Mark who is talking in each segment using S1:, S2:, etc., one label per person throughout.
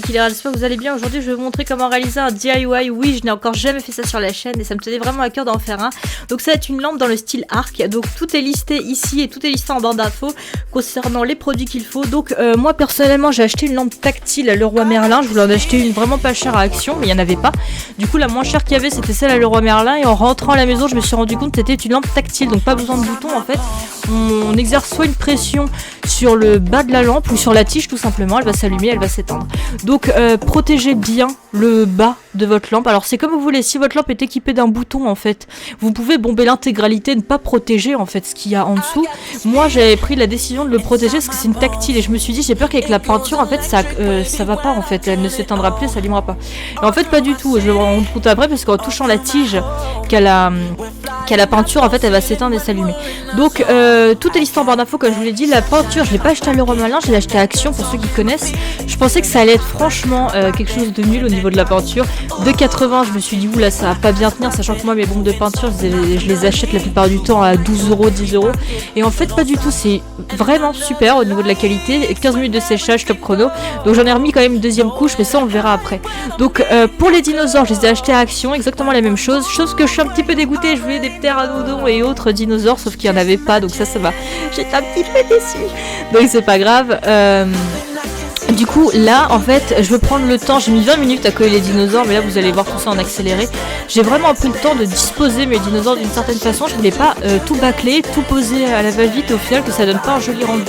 S1: Killers, j'espère que vous allez bien. Aujourd'hui je vais vous montrer comment réaliser un DIY. Oui, je n'ai encore jamais fait ça sur la chaîne et ça me tenait vraiment à cœur d'en faire un. Donc ça va être une lampe dans le style arc. Donc tout est listé ici et tout est listé en barre d'infos concernant les produits qu'il faut. Donc moi personnellement j'ai acheté une lampe tactile à Leroy Merlin. Je voulais en acheter une vraiment pas chère à Action, mais il n'y en avait pas. Du coup la moins chère qu'il y avait c'était celle à Leroy Merlin, et en rentrant à la maison je me suis rendu compte que c'était une lampe tactile, donc pas besoin de bouton en fait. On exerce soit une pression sur le bas de la lampe ou sur la tige tout simplement, elle va s'allumer, elle va s'éteindre. Donc protégez bien le bas de votre lampe. Alors c'est comme vous voulez, si votre lampe est équipée d'un bouton en fait, vous pouvez bomber l'intégralité, ne pas protéger en fait ce qu'il y a en dessous. Moi j'avais pris la décision de le protéger parce que c'est une tactile et je me suis dit j'ai peur qu'avec la peinture en fait ça va pas en fait, elle ne s'éteindra plus, ça s'allumera pas. Et en fait pas du tout, je vais me rendre compte après parce qu'en touchant la tige qu'à la peinture en fait elle va s'éteindre et s'allumer. Donc tout est listé en barre d'infos comme je vous l'ai dit. La peinture je l'ai pas acheté à Leroy Merlin, je l'ai acheté à Action pour ceux qui connaissent. Je pensais que ça allait être franchement quelque chose de nul au niveau de la peinture. De 80 je me suis dit oula ça va pas bien tenir, sachant que moi mes bombes de peinture je les achète la plupart du temps à 12 €, 10 €, et en fait pas du tout, c'est vraiment super au niveau de la qualité. 15 minutes de séchage top chrono, donc j'en ai remis quand même une deuxième couche, mais ça on le verra après. Donc pour les dinosaures je les ai achetés à Action, exactement la même chose, que je suis un petit peu dégoûtée. Je voulais des pteranodons et autres dinosaures sauf qu'il n'y en avait pas, donc ça va, j'étais un petit peu déçue, donc c'est pas grave. Du coup là en fait je veux prendre le temps, j'ai mis 20 minutes à coller les dinosaures, mais là vous allez voir tout ça en accéléré. J'ai vraiment pris le temps de disposer mes dinosaures d'une certaine façon. Je voulais pas tout bâcler, tout poser à la va-vite au final que ça donne pas un joli rendu.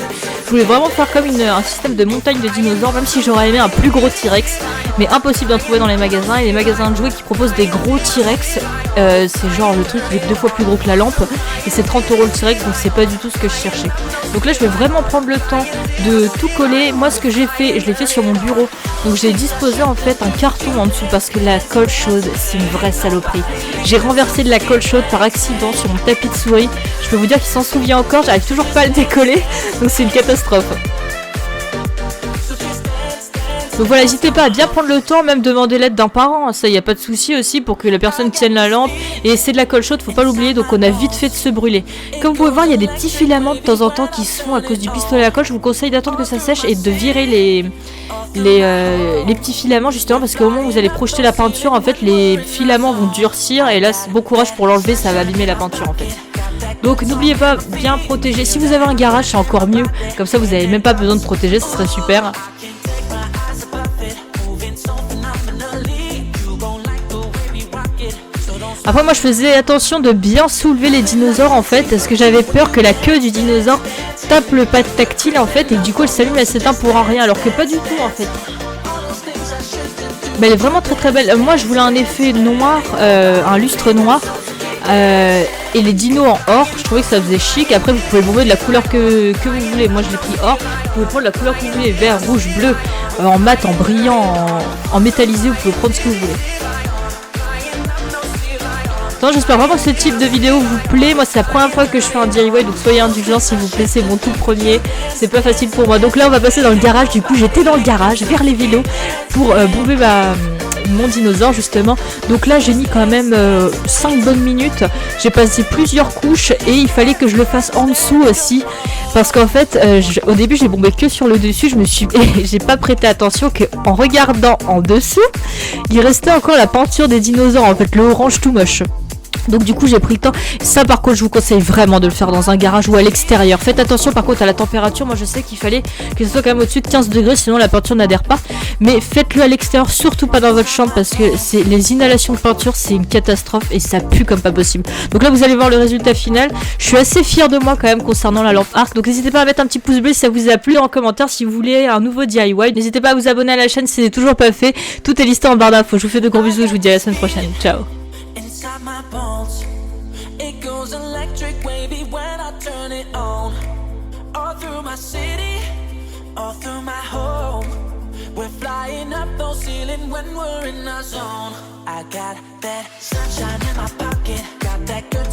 S1: Je voulais vraiment faire comme un système de montagne de dinosaures, même si j'aurais aimé un plus gros T-Rex, mais impossible d'en trouver dans les magasins. Et les magasins de jouets qui proposent des gros T-Rex, c'est genre le truc qui est 2 fois plus gros que la lampe, et c'est 30 € le T-Rex, donc c'est pas du tout ce que je cherchais. Donc là je vais vraiment prendre le temps de tout coller. Moi ce que j'ai fait, je l'ai fait sur mon bureau, donc j'ai disposé en fait un carton en dessous parce que la colle chaude c'est une vraie saloperie. J'ai renversé de la colle chaude par accident sur mon tapis de souris. Je peux vous dire qu'il s'en souvient encore, j'arrive toujours pas à le décoller, donc c'est une catastrophe. Donc voilà, n'hésitez pas à bien prendre le temps, même demander l'aide d'un parent, ça y a pas de souci aussi pour que la personne tienne la lampe. Et c'est de la colle chaude, faut pas l'oublier, donc on a vite fait de se brûler. Comme vous pouvez voir, il y a des petits filaments de temps en temps qui se font à cause du pistolet à colle. Je vous conseille d'attendre que ça sèche et de virer les petits filaments justement, parce qu'au moment où vous allez projeter la peinture, en fait les filaments vont durcir et là bon courage pour l'enlever, ça va abîmer la peinture en fait. Donc n'oubliez pas bien protéger. Si vous avez un garage c'est encore mieux, comme ça vous n'avez même pas besoin de protéger, ce serait super. Après moi je faisais attention de bien soulever les dinosaures en fait, parce que j'avais peur que la queue du dinosaure tape le pad tactile en fait, et du coup elle s'allume, elle s'éteint pour un rien, alors que pas du tout en fait. Mais elle est vraiment très très belle. Moi je voulais un effet noir, un lustre noir, et les dinos en or, je trouvais que ça faisait chic. Après vous pouvez bomber de la couleur que vous voulez, moi je l'ai pris or. Vous pouvez prendre la couleur que vous voulez, vert, rouge, bleu, en mat, en brillant, en métallisé, vous pouvez prendre ce que vous voulez. J'espère vraiment que ce type de vidéo vous plaît. Moi c'est la première fois que je fais un DIY, donc soyez indulgents s'il vous plaît, c'est mon tout premier, c'est pas facile pour moi. Donc là on va passer dans le garage. Du coup j'étais dans le garage vers les vélos pour bomber mon dinosaure justement. Donc là j'ai mis quand même 5 bonnes minutes, j'ai passé plusieurs couches et il fallait que je le fasse en dessous aussi, parce qu'en fait au début j'ai bombé que sur le dessus, j'ai pas prêté attention qu'en regardant en dessous il restait encore la peinture des dinosaures en fait, le orange tout moche. Donc du coup j'ai pris le temps. Ça par contre je vous conseille vraiment de le faire dans un garage ou à l'extérieur. Faites attention par contre à la température. Moi je sais qu'il fallait que ce soit quand même au-dessus de 15 degrés, sinon la peinture n'adhère pas. Mais faites-le à l'extérieur, surtout pas dans votre chambre, parce que les inhalations de peinture c'est une catastrophe et ça pue comme pas possible. Donc là vous allez voir le résultat final. Je suis assez fière de moi quand même concernant la lampe arc. Donc n'hésitez pas à mettre un petit pouce bleu si ça vous a plu, en commentaire si vous voulez un nouveau DIY. N'hésitez pas à vous abonner à la chaîne si c'est toujours pas fait. Tout est listé en barre d'infos. Je vous fais de gros bisous et je vous dis à la semaine prochaine. Ciao.
S2: My bones, it goes electric wavy when I turn it on. All through my city, all through my home. We're flying up those ceilings when we're in our zone. I got that sunshine in my pocket, got that good